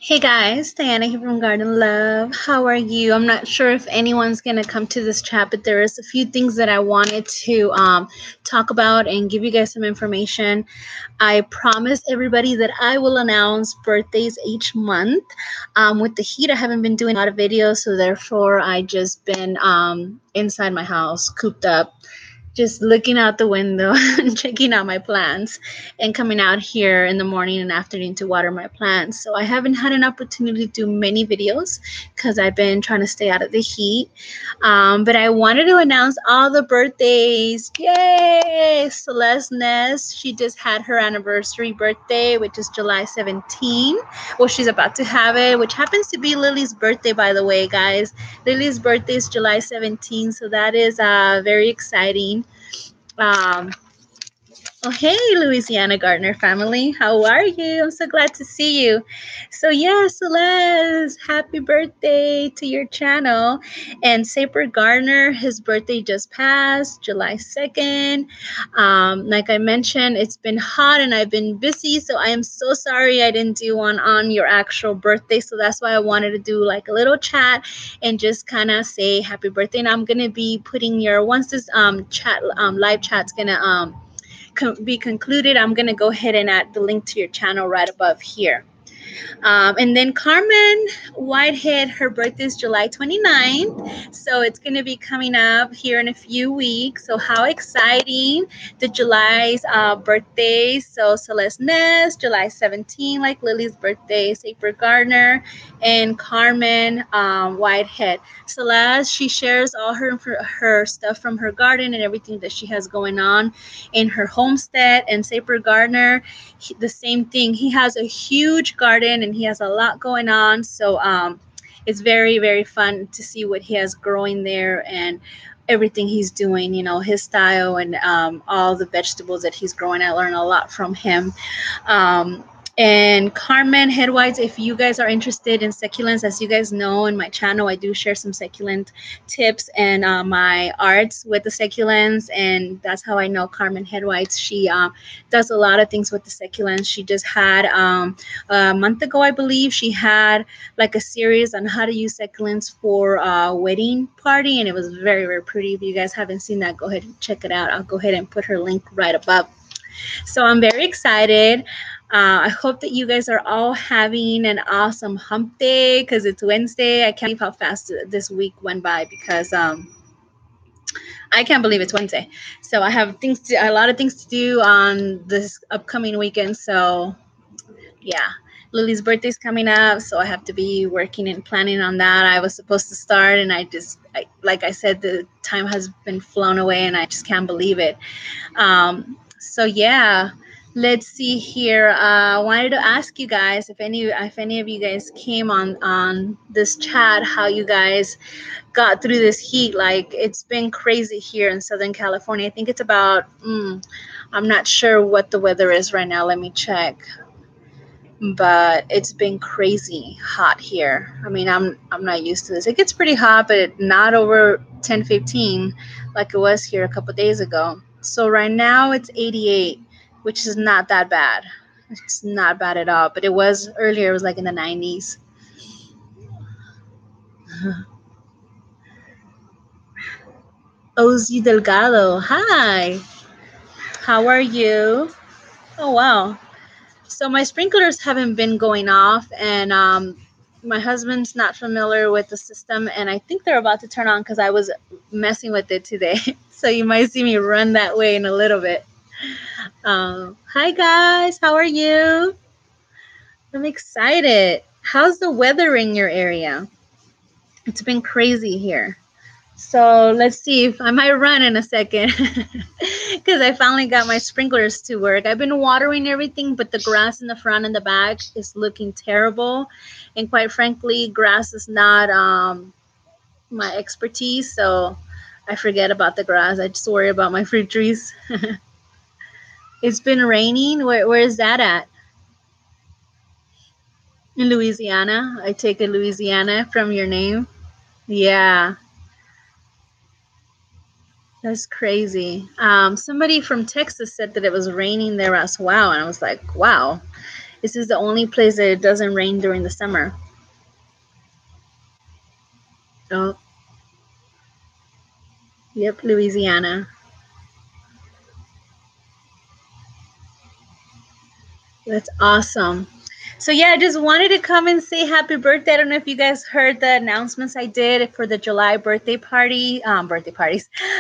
Hey guys, Diana here from Garden Love. How are you? I'm not sure if anyone's gonna come to this chat, but there is a few things that I wanted to talk about and give you guys some information. I promised everybody that I will announce birthdays each month. With the heat, I haven't been doing a lot of videos, so therefore I just been inside my house, cooped up, just looking out the window and checking out my plants and coming out here in the morning and afternoon to water my plants. So I haven't had an opportunity to do many videos because I've been trying to stay out of the heat. But I wanted to announce all the birthdays. Yay! Celestes Nest, she just had her anniversary birthday, which is July 17. Well, she's about to have it, which happens to be Lily's birthday, by the way, guys. Lily's birthday is July 17, so that is very exciting. Um, Oh, hey, Louisiana Gardener family. How are you? I'm so glad to see you. So, yeah, Celeste, happy birthday to your channel. And Sapper Gardener, his birthday just passed, July 2nd. Like I mentioned, it's been hot and I've been busy. So, I am so sorry I didn't do one on your actual birthday. So, that's why I wanted to do like a little chat and just kind of say happy birthday. And I'm going to be putting once this live chat's going to, be concluded, I'm going to go ahead and add the link to your channel right above here. And then Carmen Whitehead, her birthday is July 29th. So it's going to be coming up here in a few weeks. So how exciting. The July's birthdays. So Celestes Nest, July 17, like Lily's birthday, Sapper Gardener, and Carmen Whitehead. Celeste, she shares all her stuff from her garden and everything that she has going on in her homestead. And Sapper Gardener, the same thing. He has a huge garden and he has a lot going on. So it's very, very fun to see what he has growing there and everything he's doing, his style and all the vegetables that he's growing. I learned a lot from him. Um, and Carmen Headwhites, if you guys are interested in succulents, as you guys know in my channel, I do share some succulent tips and my arts with the succulents. And that's how I know Carmen Headwhites. She does a lot of things with the succulents. She just had a month ago, I believe, she had like a series on how to use succulents for a wedding party. And it was very, very pretty. If you guys haven't seen that, go ahead and check it out. I'll go ahead and put her link right above. So I'm very excited. I hope that you guys are all having an awesome hump day because it's Wednesday. I can't believe how fast this week went by because I can't believe it's Wednesday. So I have a lot of things to do on this upcoming weekend. So yeah, Lily's birthday's coming up, so I have to be working and planning on that. I was supposed to start, and like I said, the time has been flown away, and I just can't believe it. So yeah, let's see here. I wanted to ask you guys if any of you guys came on this chat, how you guys got through this heat. Like it's been crazy here in Southern California. I think it's about I'm not sure what the weather is right now. Let me check. But it's been crazy hot here. I mean, I'm not used to this. It gets pretty hot, but not over 10-15 like it was here a couple days ago. So right now it's 88, which is not that bad. It's not bad at all. But it was earlier. It was like in the 90s. Ozzy Delgado, hi. How are you? Oh wow. So my sprinklers haven't been going off, and my husband's not familiar with the system, and I think they're about to turn on because I was messing with it today. So you might see me run that way in a little bit. Hi guys, how are you? I'm excited. How's the weather in your area? It's been crazy here. So let's see if I might run in a second because I finally got my sprinklers to work. I've been watering everything, but the grass in the front and the back is looking terrible. And quite frankly, grass is not my expertise. So I forget about the grass. I just worry about my fruit trees. It's been raining. Where is that at? In Louisiana. I take it Louisiana from your name. Yeah. That's crazy. Somebody from Texas said that it was raining there as well, and I was like, wow. This is the only place that it doesn't rain during the summer. Oh, yep, Louisiana. That's awesome. So yeah, I just wanted to come and say happy birthday. I don't know if you guys heard the announcements I did for the July birthday parties,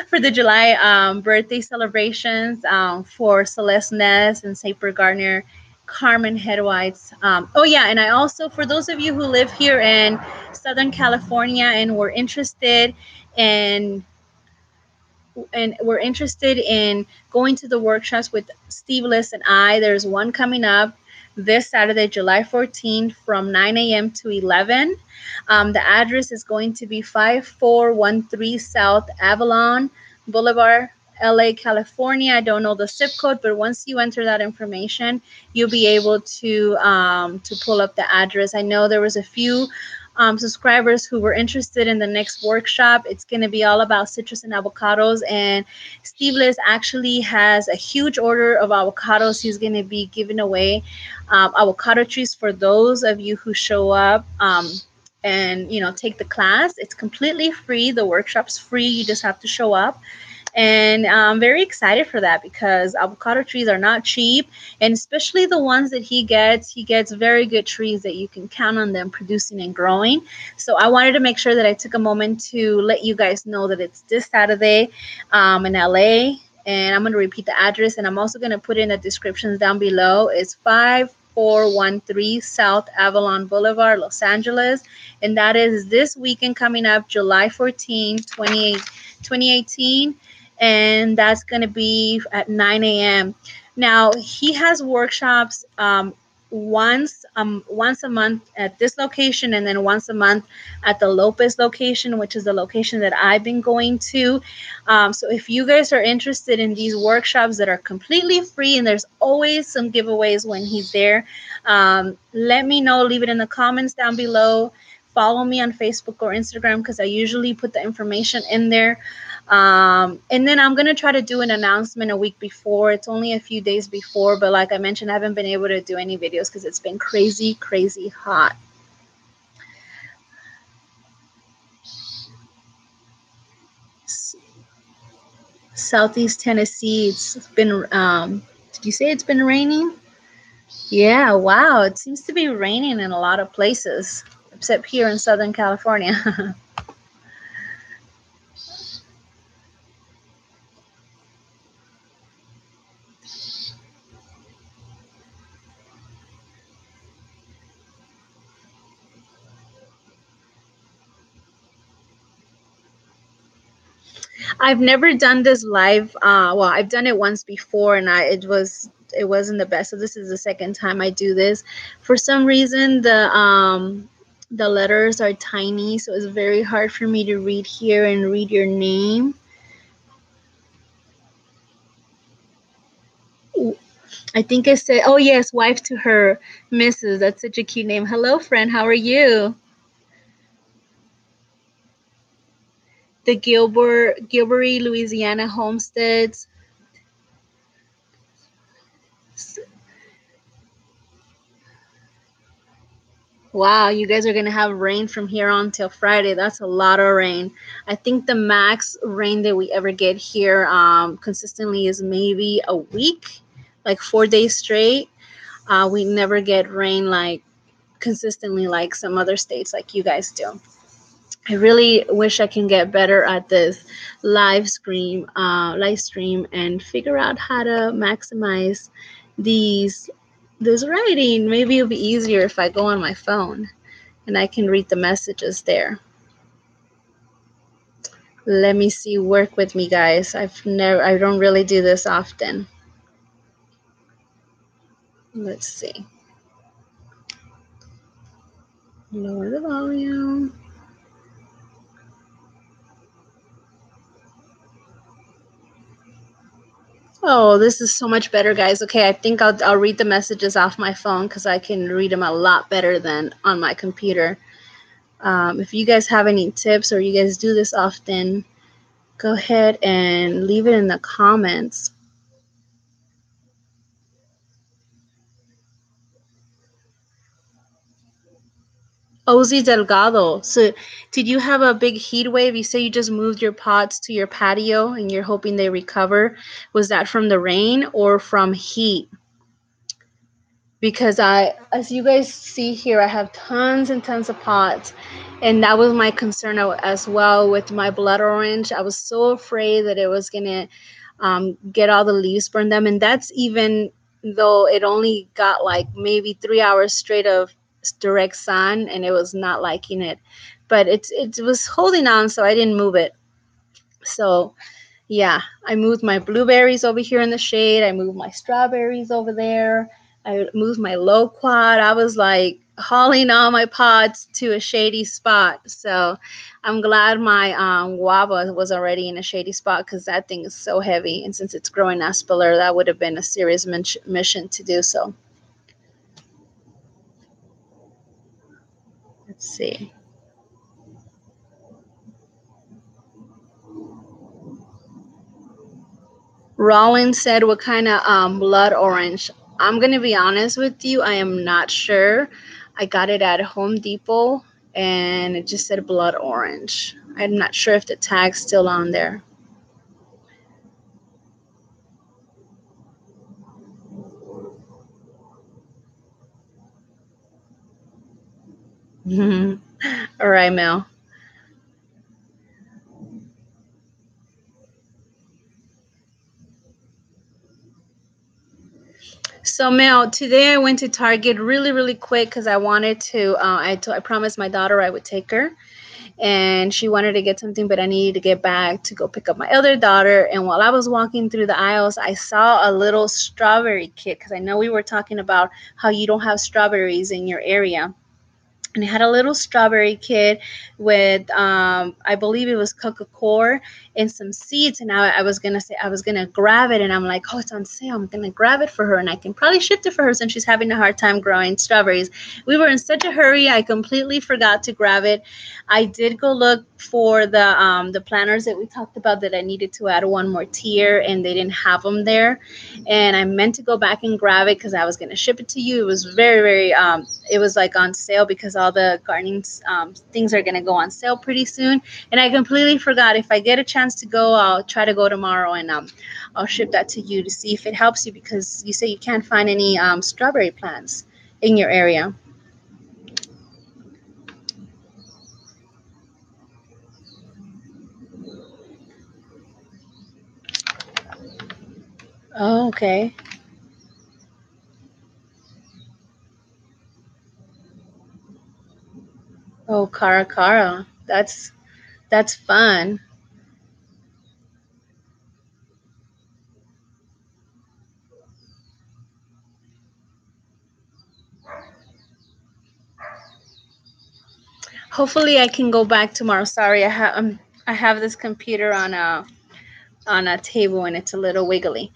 for the July birthday celebrations for Celestes Nest and Sapper Gardener, Carmen Whitehead. Oh yeah, and I also, for those of you who live here in Southern California and were interested in going to the workshops with Steve List and I. There's one coming up this Saturday, July 14th from 9 a.m. to 11. The address is going to be 5413 South Avalon Boulevard, LA, California. I don't know the zip code, but once you enter that information, you'll be able to pull up the address. I know there was a few subscribers who were interested in the next workshop. It's going to be all about citrus and avocados. And Steve Liz actually has a huge order of avocados. He's going to be giving away avocado trees for those of you who show up. And take the class. It's completely free. The workshop's free. You just have to show up. And I'm very excited for that because avocado trees are not cheap, and especially the ones that he gets very good trees that you can count on them producing and growing. So I wanted to make sure that I took a moment to let you guys know that it's this Saturday in LA, and I'm going to repeat the address, and I'm also going to put in the descriptions down below. It's 5413 South Avalon Boulevard, Los Angeles, and that is this weekend coming up, July 14, 2018, and that's going to be at 9 a.m. Now, he has workshops once a month at this location, and then once a month at the Lopez location, which is the location that I've been going to. So if you guys are interested in these workshops that are completely free, and there's always some giveaways when he's there, let me know. Leave it in the comments down below. Follow me on Facebook or Instagram because I usually put the information in there. And then I'm going to try to do an announcement a week before. It's only a few days before, but like I mentioned, I haven't been able to do any videos because it's been crazy, crazy hot. Southeast Tennessee, it's been, did you say it's been raining? Yeah, wow. It seems to be raining in a lot of places, except here in Southern California. I've never done this live. Well, I've done it once before, and it wasn't the best. So this is the second time I do this. For some reason, the letters are tiny, so it's very hard for me to read here and read your name. I think it said, oh yes, wife to her, Mrs. That's such a cute name. Hello, friend. How are you? The Gilbury, Louisiana homesteads. Wow, you guys are going to have rain from here on till Friday. That's a lot of rain. I think the max rain that we ever get here consistently is maybe a week, like 4 days straight. We never get rain like consistently like some other states like you guys do. I really wish I can get better at this live stream and figure out how to maximize these this writing. Maybe it'll be easier if I go on my phone and I can read the messages there. Let me see. Work with me, guys. I don't really do this often. Let's see. Lower the volume. Oh, this is so much better, guys. Okay, I think I'll read the messages off my phone because I can read them a lot better than on my computer. If you guys have any tips or you guys do this often, go ahead and leave it in the comments. Ozzy Delgado. So, did you have a big heat wave? You say you just moved your pots to your patio and you're hoping they recover. Was that from the rain or from heat? Because as you guys see here, I have tons and tons of pots, and that was my concern as well with my blood orange. I was so afraid that it was gonna get all the leaves burned them, and that's even though it only got like maybe 3 hours straight of direct sun, and it was not liking it, but it was holding on, so I didn't move it. So yeah, I moved my blueberries over here in the shade. I moved my strawberries over there. I moved my loquat. I was like hauling all my pods to a shady spot. So I'm glad my guava was already in a shady spot because that thing is so heavy. And since it's growing aspiller, that would have been a serious mission to do so. Let's see. Rollins said, "What kind of blood orange?" I'm gonna be honest with you. I am not sure. I got it at Home Depot, and it just said blood orange. I'm not sure if the tag's still on there. All right, Mel. So Mel, today I went to Target really, really quick because I wanted to. I promised my daughter I would take her, and she wanted to get something, but I needed to get back to go pick up my other daughter. And while I was walking through the aisles, I saw a little strawberry kit because I know we were talking about how you don't have strawberries in your area. And it had a little strawberry kit with I believe it was coca-cola and some seeds, and I was gonna say I was gonna grab it, and I'm like, oh, it's on sale, I'm gonna grab it for her, and I can probably ship it for her since she's having a hard time growing strawberries. We were in such a hurry, I completely forgot to grab it. I did go look for the planters that we talked about that I needed to add one more tier, and they didn't have them there, and I meant to go back and grab it because I was gonna ship it to you. It was very, very it was like on sale because all the gardening things are going to go on sale pretty soon, and I completely forgot. If I get a chance to go, I'll try to go tomorrow, and I'll ship that to you to see if it helps you because you say you can't find any strawberry plants in your area. Oh, okay. Oh, cara, that's fun. Hopefully I can go back tomorrow. Sorry, I have this computer on a table and it's a little wiggly.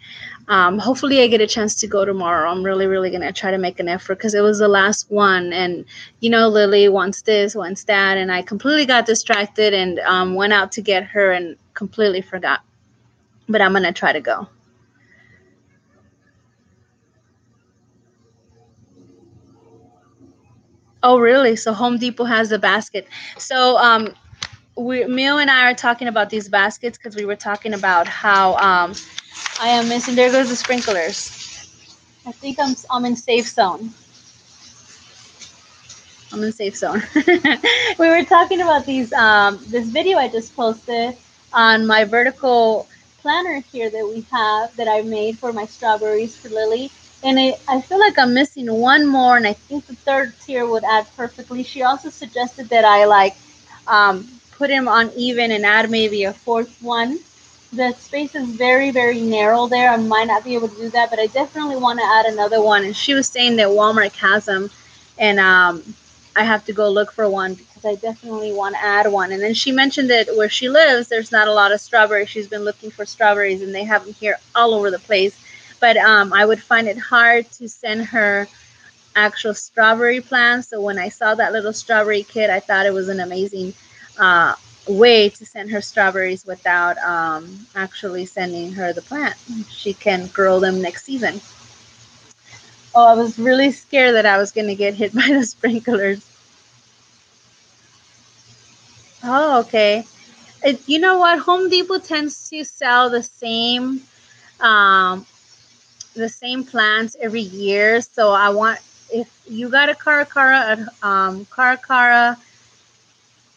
Hopefully, I get a chance to go tomorrow. I'm really, really gonna try to make an effort because it was the last one, and Lily wants this, wants that, and I completely got distracted and went out to get her and completely forgot. But I'm gonna try to go. Oh, really? So Home Depot has the basket. So Mil and I are talking about these baskets because we were talking about how I am missing. There goes the sprinklers. I think I'm in safe zone. I'm in safe zone. We were talking about these this video I just posted on my vertical planter here that we have that I made for my strawberries for Lily. And I feel like I'm missing one more, and I think the third tier would add perfectly. She also suggested that I put him on even and add maybe a fourth one. The space is very, very narrow there. I might not be able to do that, but I definitely want to add another one. And she was saying that Walmart has them, and I have to go look for one because I definitely want to add one. And then she mentioned that where she lives, there's not a lot of strawberries. She's been looking for strawberries, and they have them here all over the place. But I would find it hard to send her actual strawberry plants. So when I saw that little strawberry kit, I thought it was an amazing uh, way to send her strawberries without actually sending her the plant. She can grow them next season. Oh, I was really scared that I was going to get hit by the sprinklers. Oh, okay. You know what? Home Depot tends to sell um, the same plants every year. So I want, if you got a Caracara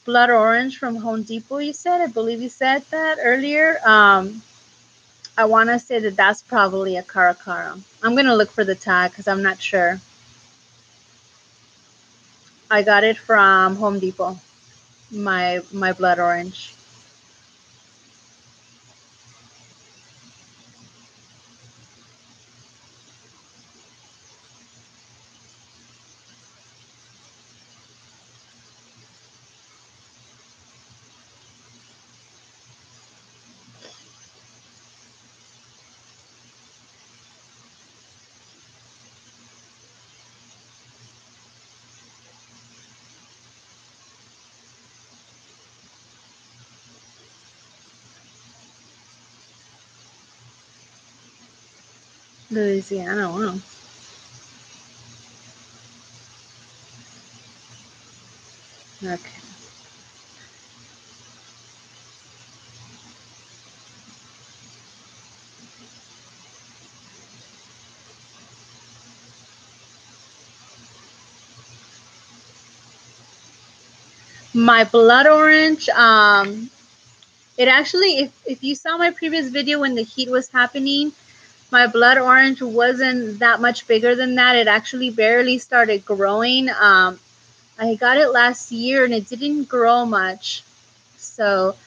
blood orange from Home Depot, you said, I believe you said that earlier. I want to say that that's probably a Caracara. I'm gonna look for the tag because I'm not sure. I got it from Home Depot. My blood orange. Louisiana. Wow. Okay. My blood orange. It actually, if you saw my previous video when the heat was happening, my blood orange wasn't that much bigger than that. It actually barely started growing. I got it last year and it didn't grow much. So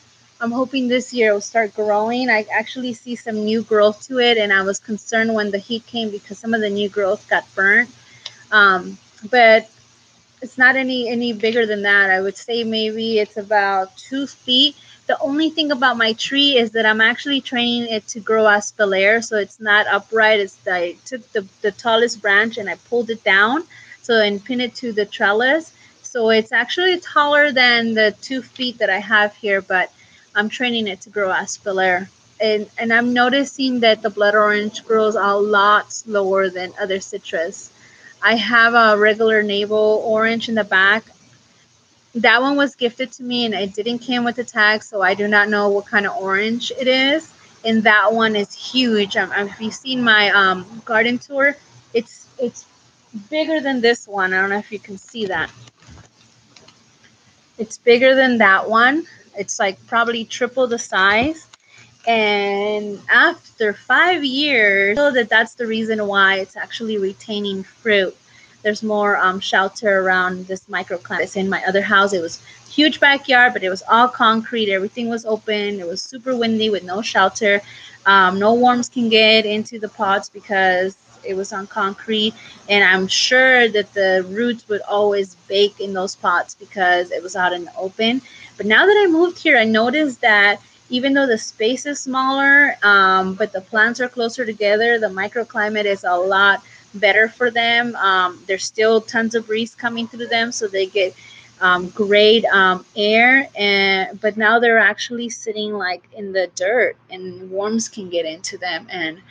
I'm hoping this year it'll start growing. I actually see some new growth to it, and I was concerned when the heat came because some of the new growth got burnt. But it's not any bigger than that. I would say maybe it's about 2 feet. The only thing about my tree is that I'm actually training it to grow aspalair, so it's not upright. I took the tallest branch and I pulled it down, so and pin it to the trellis. So it's actually taller than the 2 feet that I have here, but I'm training it to grow aspalair. And I'm noticing that the blood orange grows a lot slower than other citrus. I have a regular navel orange in the back. That one was gifted to me and it didn't come with the tag, so I do not know what kind of orange it is. And that one is huge. If you've seen my garden tour, it's bigger than this one. I don't know if you can see that. It's bigger than that one. It's like probably triple the size. And after 5 years, I know that that's the reason why it's actually retaining fruit. There's more shelter around this microclimate. In my other house, it was huge backyard, but it was all concrete. Everything was open. It was super windy with no shelter. No worms can get into the pots because it was on concrete. And I'm sure that the roots would always bake in those pots because it was out in the open. But now that I moved here, I noticed that even though the space is smaller, but the plants are closer together, the microclimate is a lot better for them. There's still tons of breeze coming through them, so they get great air. But now they're actually sitting like in the dirt, and worms can get into them, and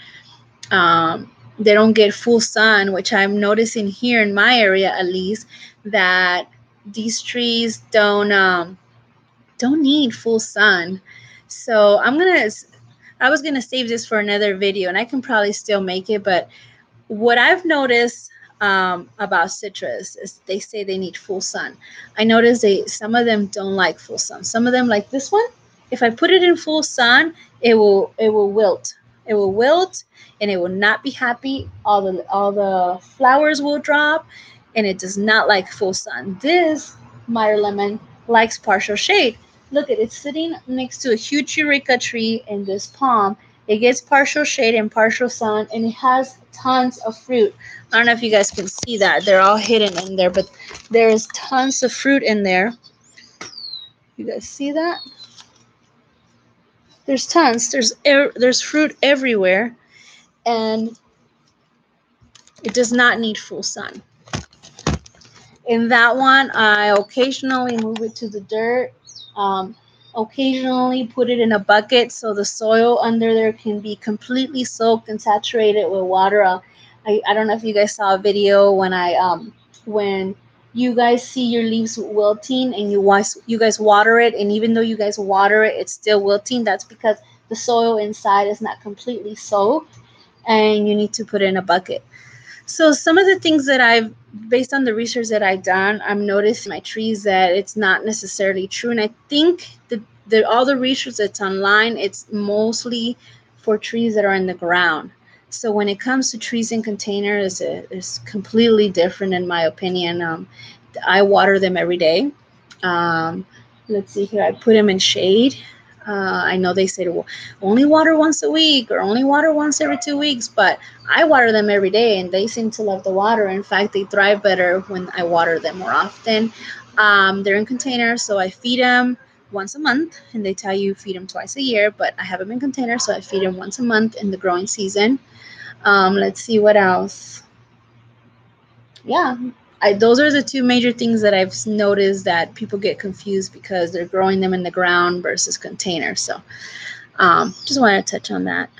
they don't get full sun, which I'm noticing here in my area at least, that these trees don't need full sun. So I was gonna save this for another video, and I can probably still make it. But what I've noticed about citrus is they say they need full sun. I noticed some of them don't like full sun. Some of them, like this one, if I put it in full sun, it will wilt. It will wilt, and it will not be happy. All the flowers will drop, and it does not like full sun. This Meyer lemon likes partial shade. Look at it, it's sitting next to a huge eureka tree in this palm. It gets partial shade and partial sun, and it has tons of fruit. I don't know if you guys can see that. They're all hidden in there, but there's tons of fruit in there. You guys see that? There's tons. There's fruit everywhere, and it does not need full sun. In that one, I occasionally move it to the dirt. Occasionally put it in a bucket so the soil under there can be completely soaked and saturated with water. I don't know if you guys saw a video when you guys see your leaves wilting and you guys water it, and even though you guys water it, it's still wilting. That's because the soil inside is not completely soaked, and you need to put it in a bucket. So some of the things that I've, based on the research that I've done, I'm noticing my trees that it's not necessarily true. And I think the all the research that's online, it's mostly for trees that are in the ground. So when it comes to trees in containers, it's completely different in my opinion. I water them every day. Um, let's see here. I put them in shade. I know they say, well, only water once a week or only water once every 2 weeks, but I water them every day and they seem to love the water. In fact, they thrive better when I water them more often. They're in containers, so I feed them once a month, and they tell you feed them twice a year, but I have them in containers, so I feed them once a month in the growing season. Let's see what else. Yeah, those are the two major things that I've noticed that people get confused because they're growing them in the ground versus containers. So just wanted to touch on that.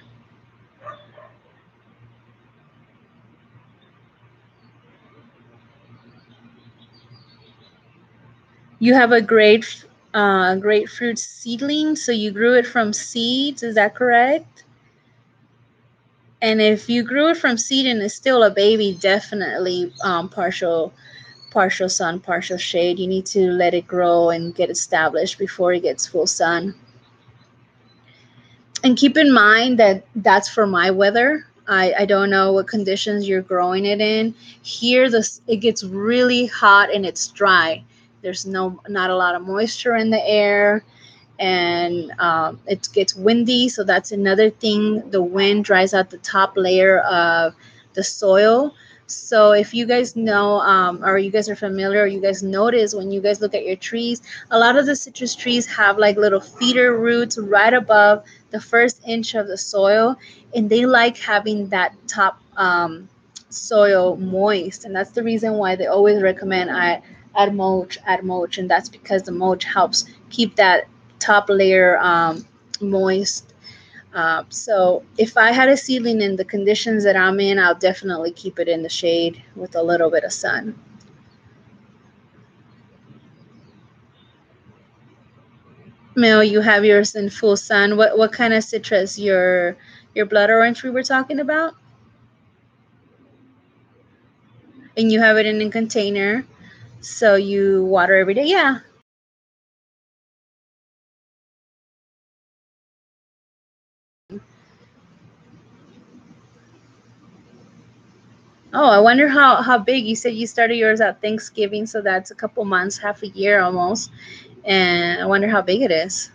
You have a grapefruit seedling, so you grew it from seeds, is that correct? And if you grew it from seed and it's still a baby, definitely partial sun, partial shade. You need to let it grow and get established before it gets full sun. And keep in mind that that's for my weather. I don't know what conditions you're growing it in. Here, it gets really hot and it's dry. There's not a lot of moisture in the air, and it gets windy. So that's another thing. The wind dries out the top layer of the soil. So if you guys know, or you guys are familiar, or you guys notice when you guys look at your trees, a lot of the citrus trees have like little feeder roots right above the first inch of the soil, and they like having that top soil moist, and that's the reason why they always recommend add mulch, and that's because the mulch helps keep that top layer moist. So if I had a seedling in the conditions that I'm in, I'll definitely keep it in the shade with a little bit of sun. Mel, you have yours in full sun. What kind of citrus? Your blood orange we were talking about? And you have it in a container, so you water every day. Yeah. Oh, I wonder how big. You said you started yours at Thanksgiving, so that's a couple months, half a year almost. And I wonder how big it is.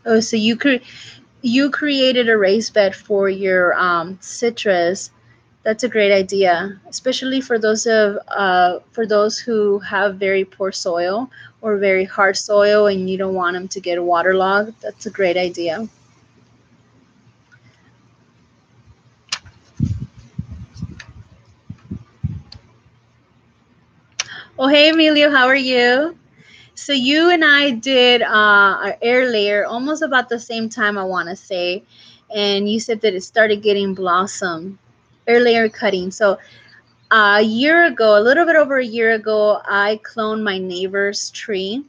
Oh, so you created a raised bed for your citrus. That's a great idea, especially for those who have very poor soil or very hard soil, and you don't want them to get waterlogged. That's a great idea. Oh, hey Emilio, how are you? So you and I did our air layer almost about the same time, I want to say, and you said that it started getting blossom, air layer cutting. So a year ago, a little bit over a year ago, I cloned my neighbor's tree,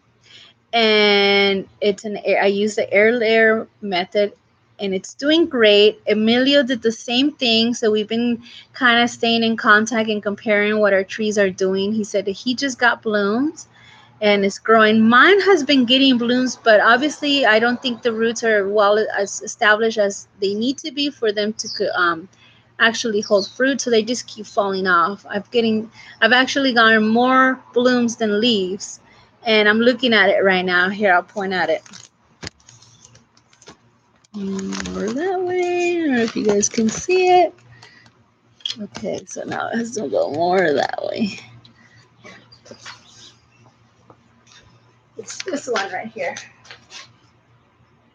and I use the air layer method, and it's doing great. Emilio did the same thing, so we've been kind of staying in contact and comparing what our trees are doing. He said that he just got blooms and it's growing. Mine has been getting blooms, but obviously I don't think the roots are well as established as they need to be for them to actually hold fruit, so they just keep falling off. I've actually gotten more blooms than leaves, and I'm looking at it right now. Here, I'll point at it. More that way. I don't know if you guys can see it. Okay, so now it has to go more that way. It's this one right here.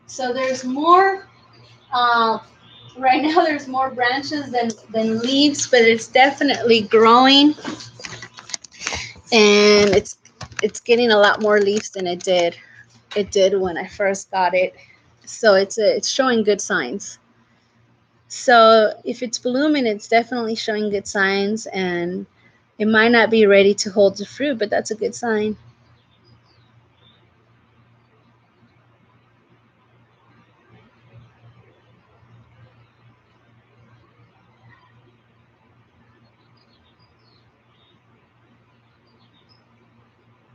So there's more. Right now, there's more branches than leaves, but it's definitely growing, and it's getting a lot more leaves than it did when I first got it. So it's showing good signs. So if it's blooming, it's definitely showing good signs, and it might not be ready to hold the fruit, but that's a good sign.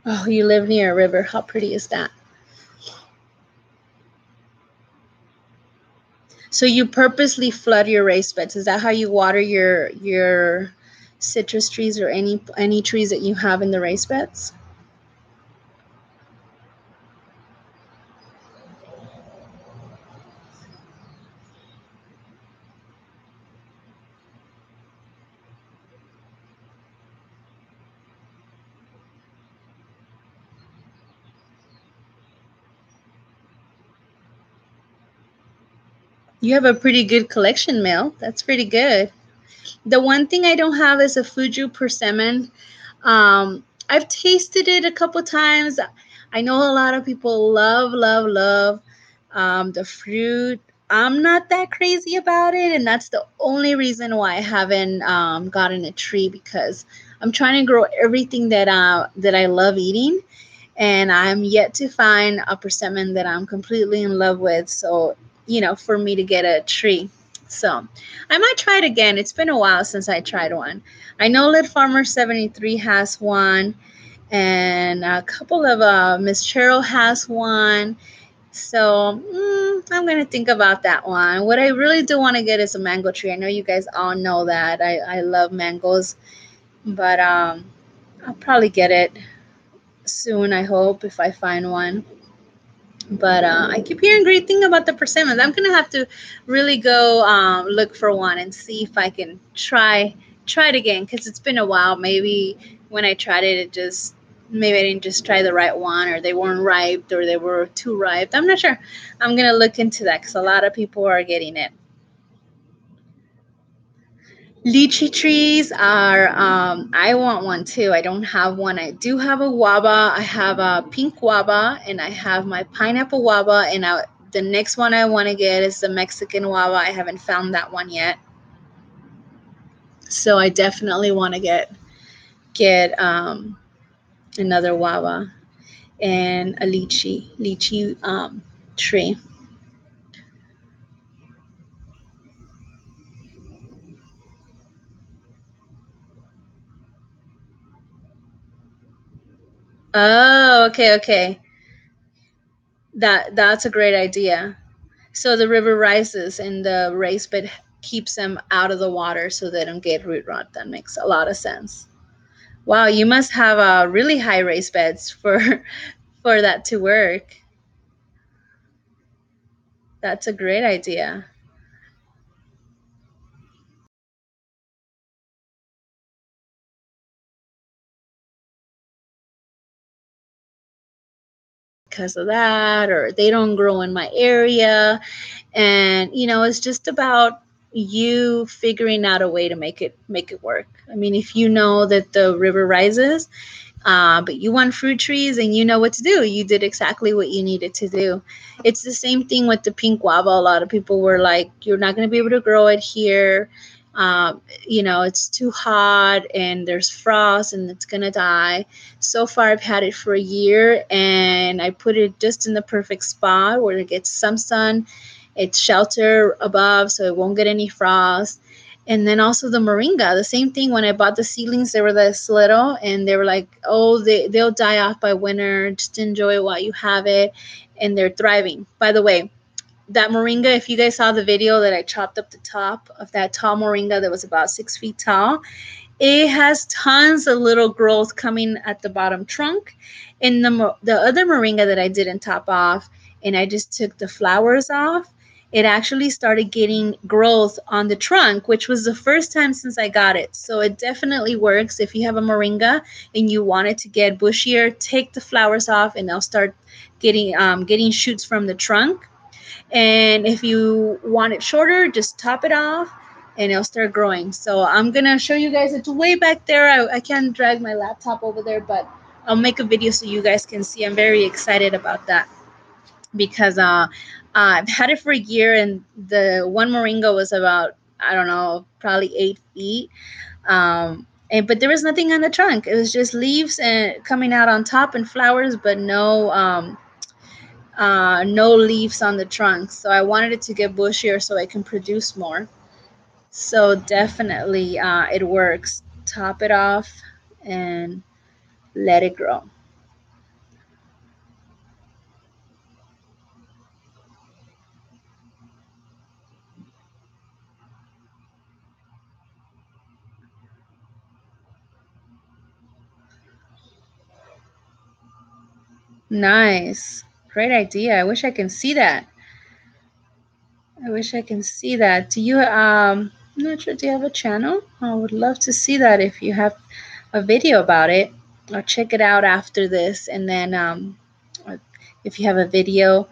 Oh, you live near a river. How pretty is that? So you purposely flood your raised beds. Is that how you water your citrus trees or any trees that you have in the raised beds? You have a pretty good collection, Mel. That's pretty good. The one thing I don't have is a Fuju persimmon. I've tasted it a couple times. I know a lot of people love the fruit. I'm not that crazy about it, and that's the only reason why I haven't gotten a tree, because I'm trying to grow everything that I love eating, and I'm yet to find a persimmon that I'm completely in love with. So, for me to get a tree. So, I might try it again. It's been a while since I tried one. I know Lit Farmer 73 has one, and a couple of Miss Cheryl has one. So, I'm going to think about that one. What I really do want to get is a mango tree. I know you guys all know that. I love mangoes, but I'll probably get it soon, I hope, if I find one. But I keep hearing great thing about the persimmons. I'm gonna have to really go look for one and see if I can try it again, because it's been a while. Maybe when I tried it, maybe I didn't just try the right one, or they weren't ripe, or they were too ripe. I'm not sure. I'm gonna look into that because a lot of people are getting it. Lychee trees are, I want one too. I don't have one. I do have a guava. I have a pink guava, and I have my pineapple guava. And the next one I want to get is the Mexican guava. I haven't found that one yet. So I definitely want to get another guava and a lychee tree. Oh, okay. That's a great idea. So the river rises and the raised bed keeps them out of the water so they don't get root rot. That makes a lot of sense. Wow, you must have really high raised beds for for that to work. That's a great idea. Because of that, or they don't grow in my area. And it's just about you figuring out a way to make it work. I mean, if you know that the river rises, but you want fruit trees and you know what to do. You did exactly what you needed to do. It's the same thing with the pink guava. A lot of people were like, you're not going to be able to grow it here. It's too hot and there's frost and it's going to die. So far, I've had it for a year, and I put it just in the perfect spot where it gets some sun. It's shelter above, so it won't get any frost. And then also the moringa, the same thing. When I bought the seedlings, they were this little, and they were like, oh, they'll die off by winter. Just enjoy it while you have it. And they're thriving. By the way, that moringa, if you guys saw the video that I chopped up the top of that tall moringa that was about 6 feet tall, it has tons of little growth coming at the bottom trunk. And the other moringa that I didn't top off, and I just took the flowers off, it actually started getting growth on the trunk, which was the first time since I got it. So it definitely works. If you have a moringa and you want it to get bushier, take the flowers off, and they'll start getting shoots from the trunk. And if you want it shorter, just top it off and it'll start growing. So I'm going to show you guys. It's way back there. I can't drag my laptop over there, but I'll make a video so you guys can see. I'm very excited about that because I've had it for a year, and the one moringa was about, I don't know, probably 8 feet. But there was nothing on the trunk. It was just leaves and coming out on top and flowers, but no leaves on the trunk. So I wanted it to get bushier so I can produce more. So definitely, it works. Top it off and let it grow. Nice. Great idea. I wish I can see that. I wish I can see that. Do you I'm not sure, do you have a channel? I would love to see that if you have a video about it. I'll check it out after this, and then if you have a video,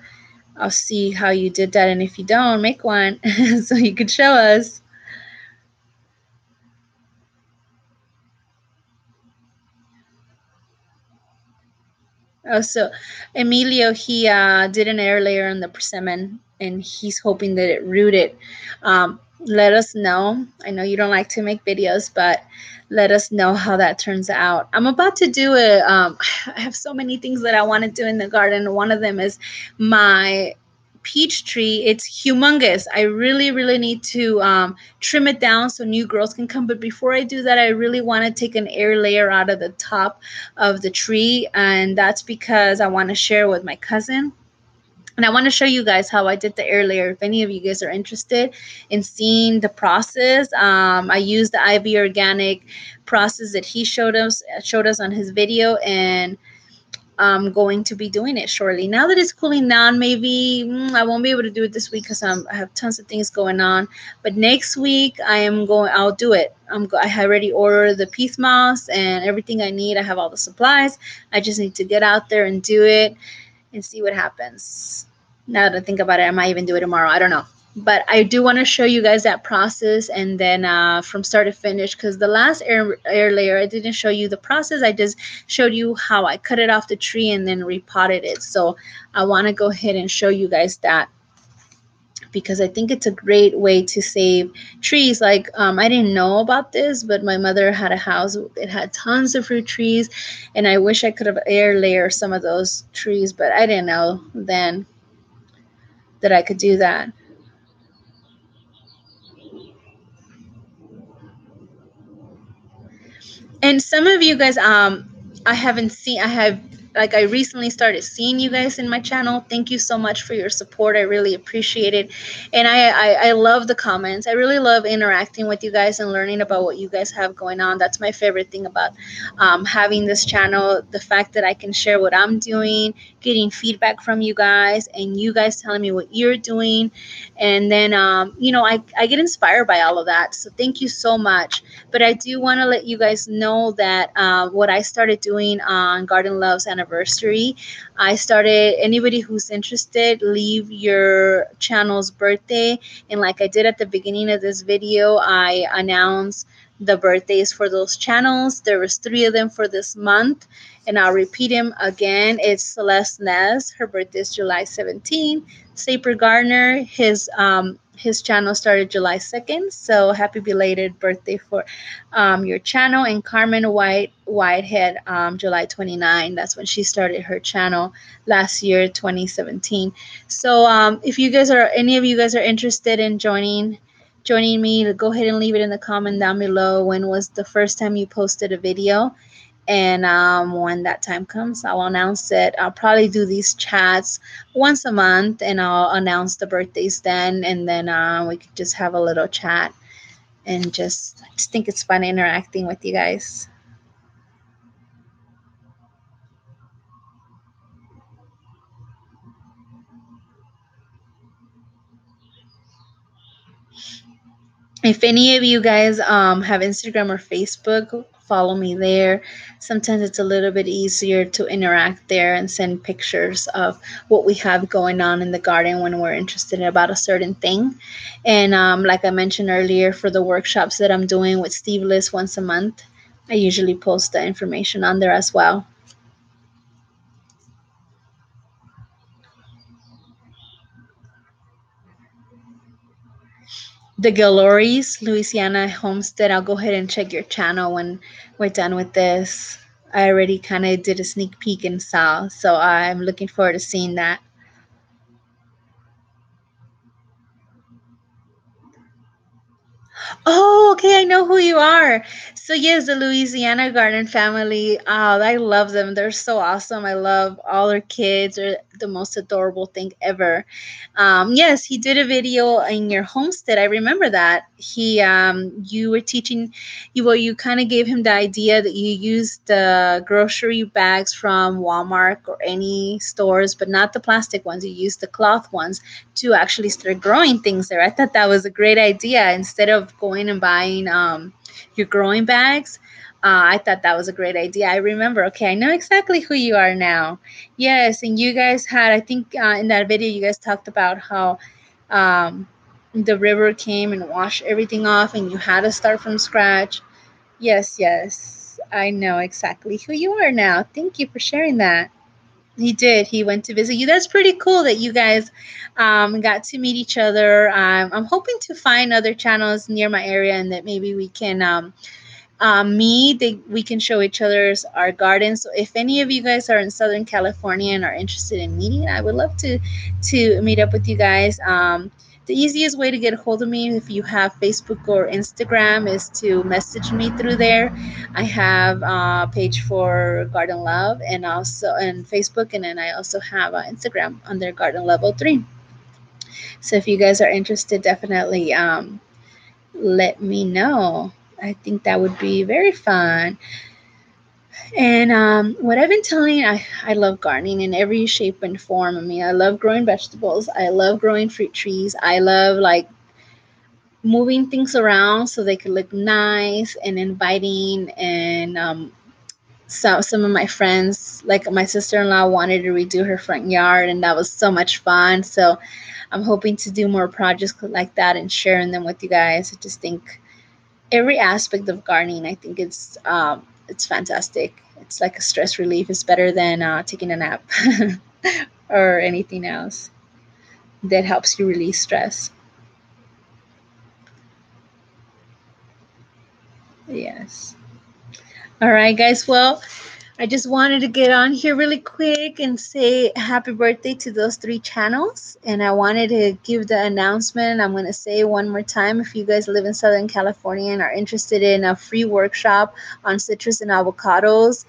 I'll see how you did that, and if you don't, make one so you could show us. Oh, so Emilio, he did an air layer on the persimmon, and he's hoping that it rooted. Let us know. I know you don't like to make videos, but let us know how that turns out. I'm about to do a. I have so many things that I want to do in the garden. One of them is my peach tree. It's humongous. I really, really need to trim it down so new growth can come. But before I do that, I really want to take an air layer out of the top of the tree, and that's because I want to share with my cousin. And I want to show you guys how I did the air layer. If any of you guys are interested in seeing the process, I used the IV organic process that he showed us on his video, and I'm going to be doing it shortly. Now that it's cooling down, maybe I won't be able to do it this week because I have tons of things going on. But next week I am going. I'll do it. I have already ordered the peace moss and everything I need. I have all the supplies. I just need to get out there and do it and see what happens. Now that I think about it, I might even do it tomorrow. I don't know. But I do want to show you guys that process, and then from start to finish, because the last air layer, I didn't show you the process. I just showed you how I cut it off the tree and then repotted it. So I want to go ahead and show you guys that, because I think it's a great way to save trees. Like, I didn't know about this, but my mother had a house. It had tons of fruit trees, and I wish I could have air layered some of those trees, but I didn't know then that I could do that. And some of you guys, I haven't seen. I have, like, I recently started seeing you guys in my channel. Thank you so much for your support. I really appreciate it, and I love the comments. I really love interacting with you guys and learning about what you guys have going on. That's my favorite thing about having this channel. The fact that I can share what I'm doing, getting feedback from you guys, and you guys telling me what you're doing, and then I get inspired by all of that. So thank you so much. But I do want to let you guys know that what I started doing on Garden Love's anniversary, I started, anybody who's interested, leave your channel's birthday. And like I did at the beginning of this video, I announced the birthdays for those channels. There was 3 of them for this month, and I'll repeat them again. It's Celestes Nest. Her birthday is July 17th. Sapper Gardener, his channel started July 2nd, so happy belated birthday for your channel. And Carmen Whitehead, July 29. That's when she started her channel last year, 2017. So if you guys are, any of you guys are interested in joining me, go ahead and leave it in the comment down below. When was the first time you posted a video? And when that time comes, I'll announce it. I'll probably do these chats once a month, and I'll announce the birthdays then. And then we could just have a little chat, and I just think it's fun interacting with you guys. If any of you guys have Instagram or Facebook, follow me there. Sometimes it's a little bit easier to interact there and send pictures of what we have going on in the garden when we're interested in about a certain thing. And like I mentioned earlier, for the workshops that I'm doing with Steve List once a month, I usually post the information on there as well. the Galoris, Louisiana homestead. I'll go ahead and check your channel when we're done with this. I already kind of did a sneak peek and saw, so I'm looking forward to seeing that. Oh, okay. I know who you are. So yes, the Louisiana Garden family. I love them. They're so awesome. I love all their kids. They're the most adorable thing ever. Yes, he did a video in your homestead. I remember that. You were teaching, you kind of gave him the idea that you use the grocery bags from Walmart or any stores, but not the plastic ones. You use the cloth ones to actually start growing things there. I thought that was a great idea. Instead of going and buying your growing bags, I thought that was a great idea. I remember. Okay, I know exactly who you are now. Yes, and you guys had, I think in that video, you guys talked about how um, the river came and washed everything off, and you had to start from scratch. Yes, yes, I know exactly who you are now. Thank you for sharing that. He did. He went to visit you. That's pretty cool that you guys got to meet each other. I'm hoping to find other channels near my area and that maybe we can we can show each other's our gardens. So if any of you guys are in Southern California and are interested in meeting, I would love to meet up with you guys. The easiest way to get a hold of me if you have Facebook or Instagram is to message me through there. I have a page for Garden Love and also and Facebook, and then I also have Instagram under Garden Level 3. So if you guys are interested, definitely let me know. I think that would be very fun. And what I've been telling you, I love gardening in every shape and form. I mean, I love growing vegetables. I love growing fruit trees. I love like moving things around so they could look nice and inviting. And so some of my friends, like my sister-in-law, wanted to redo her front yard, and that was so much fun. So I'm hoping to do more projects like that and sharing them with you guys. I just think every aspect of gardening, I think it's fantastic. It's like a stress relief. It's better than taking a nap or anything else that helps you release stress. Yes. All right, guys. Well, I just wanted to get on here really quick and say happy birthday to those three channels. And I wanted to give the announcement. I'm going to say one more time. If you guys live in Southern California and are interested in a free workshop on citrus and avocados,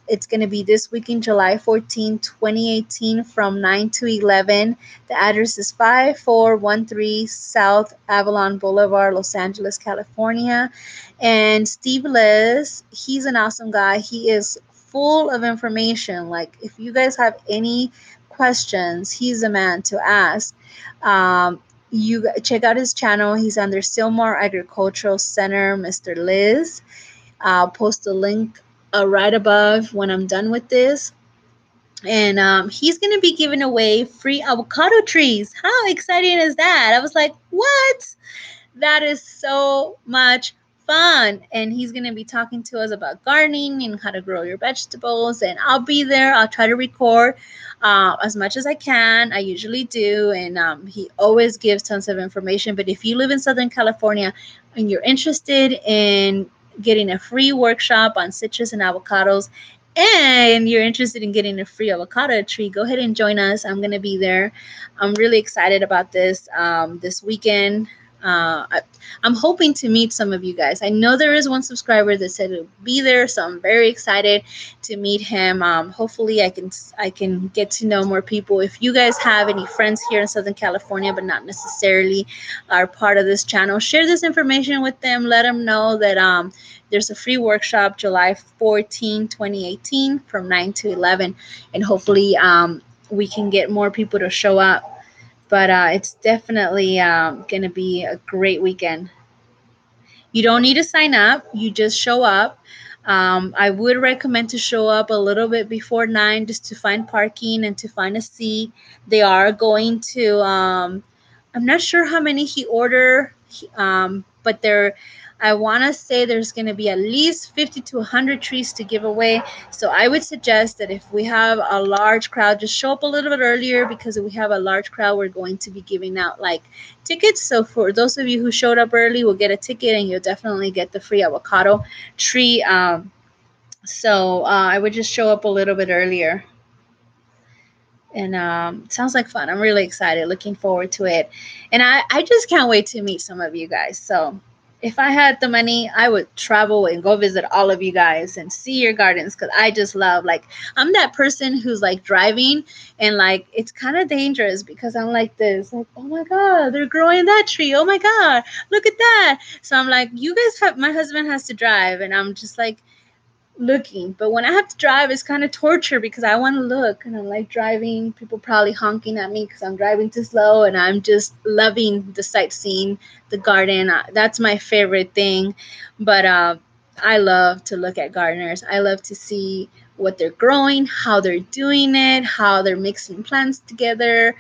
it's going to be this weekend, July 14, 2018, from 9 to 11. The address is 5413 South Avalon Boulevard, Los Angeles, California. And Steve Les, he's an awesome guy. He is full of information. Like, if you guys have any questions, he's the man to ask. You check out his channel. He's under Silmar Agricultural Center, Mr. Liz. I'll post a link right above when I'm done with this. And he's going to be giving away free avocado trees. How exciting is that? I was like, what? That is so much fun. And he's going to be talking to us about gardening and how to grow your vegetables. And I'll be there. I'll try to record as much as I can. I usually do. And he always gives tons of information. But if you live in Southern California and you're interested in getting a free workshop on citrus and avocados, and you're interested in getting a free avocado tree, go ahead and join us. I'm going to be there. I'm really excited about this weekend. I'm hoping to meet some of you guys. I know there is one subscriber that said he'll be there, so I'm very excited to meet him. Hopefully, I can get to know more people. If you guys have any friends here in Southern California, but not necessarily are part of this channel, share this information with them. Let them know that there's a free workshop July 14, 2018, from 9 to 11, and hopefully we can get more people to show up. But it's definitely going to be a great weekend. You don't need to sign up. You just show up. I would recommend to show up a little bit before 9 just to find parking and to find a seat. They are going to, I'm not sure how many he ordered, but they're, I want to say there's going to be at least 50 to 100 trees to give away. So I would suggest that if we have a large crowd, just show up a little bit earlier, because if we have a large crowd, we're going to be giving out like tickets. So for those of you who showed up early, will get a ticket, and you'll definitely get the free avocado tree. So I would just show up a little bit earlier. And sounds like fun. I'm really excited, looking forward to it. And I just can't wait to meet some of you guys. So if I had the money, I would travel and go visit all of you guys and see your gardens, because I just love, like, I'm that person who's like driving and like it's kind of dangerous, because I'm like this, like, oh my God, they're growing that tree. Oh my God, look at that. So I'm like, you guys have, my husband has to drive, and I'm just like looking. But when I have to drive, it's kind of torture, because I want to look, and I'm like driving, people probably honking at me because I'm driving too slow, and I'm just loving the sightseeing, the garden. That's my favorite thing. But I love to look at gardeners. I love to see what they're growing, how they're doing it, how they're mixing plants together.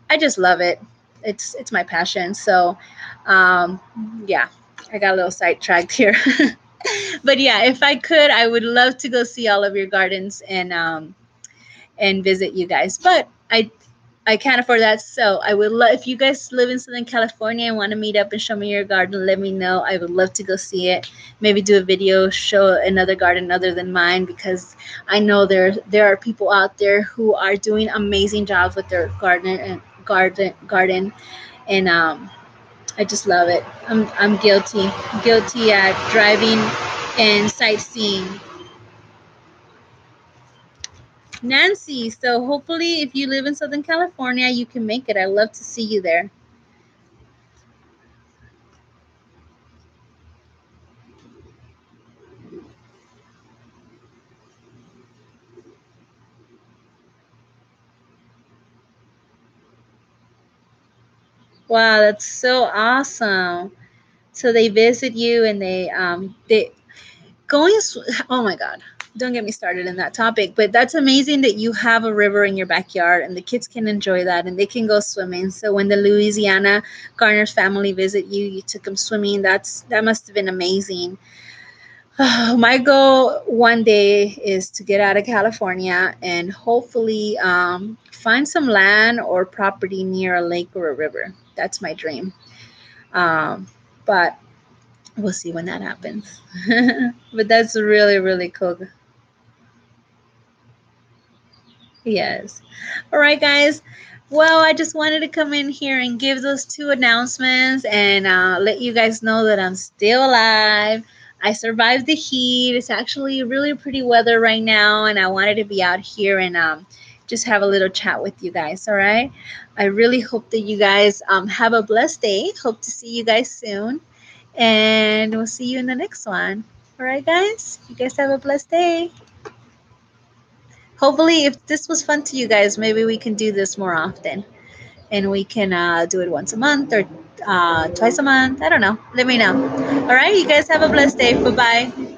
I just love it. It's my passion. So um, yeah, I got a little sidetracked here. But yeah, if I could, I would love to go see all of your gardens and visit you guys. But I can't afford that, so I would love, if you guys live in Southern California and want to meet up and show me your garden, let me know. I would love to go see it. Maybe do a video, show another garden other than mine, because I know there are people out there who are doing amazing jobs with their garden, and I just love it. I'm guilty at driving and sightseeing. Nancy, so hopefully if you live in Southern California, you can make it. I'd love to see you there. Wow, that's so awesome. So they visit you, and they going oh my God, don't get me started in that topic. But that's amazing that you have a river in your backyard, and the kids can enjoy that, and they can go swimming. So when the Louisiana Garner's family visit you, you took them swimming. That must have been amazing. My goal one day is to get out of California and hopefully find some land or property near a lake or a river. That's my dream. But we'll see when that happens. But that's really, really cool. Yes. All right, guys. Well, I just wanted to come in here and give those two announcements and let you guys know that I'm still alive. I survived the heat. It's actually really pretty weather right now, and I wanted to be out here and just have a little chat with you guys. All right. I really hope that you guys have a blessed day. Hope to see you guys soon, and we'll see you in the next one. All right, guys. You guys have a blessed day. Hopefully, if this was fun to you guys, maybe we can do this more often, and we can do it once a month or twice a month. I don't know. Let me know. All right. You guys have a blessed day. Bye bye.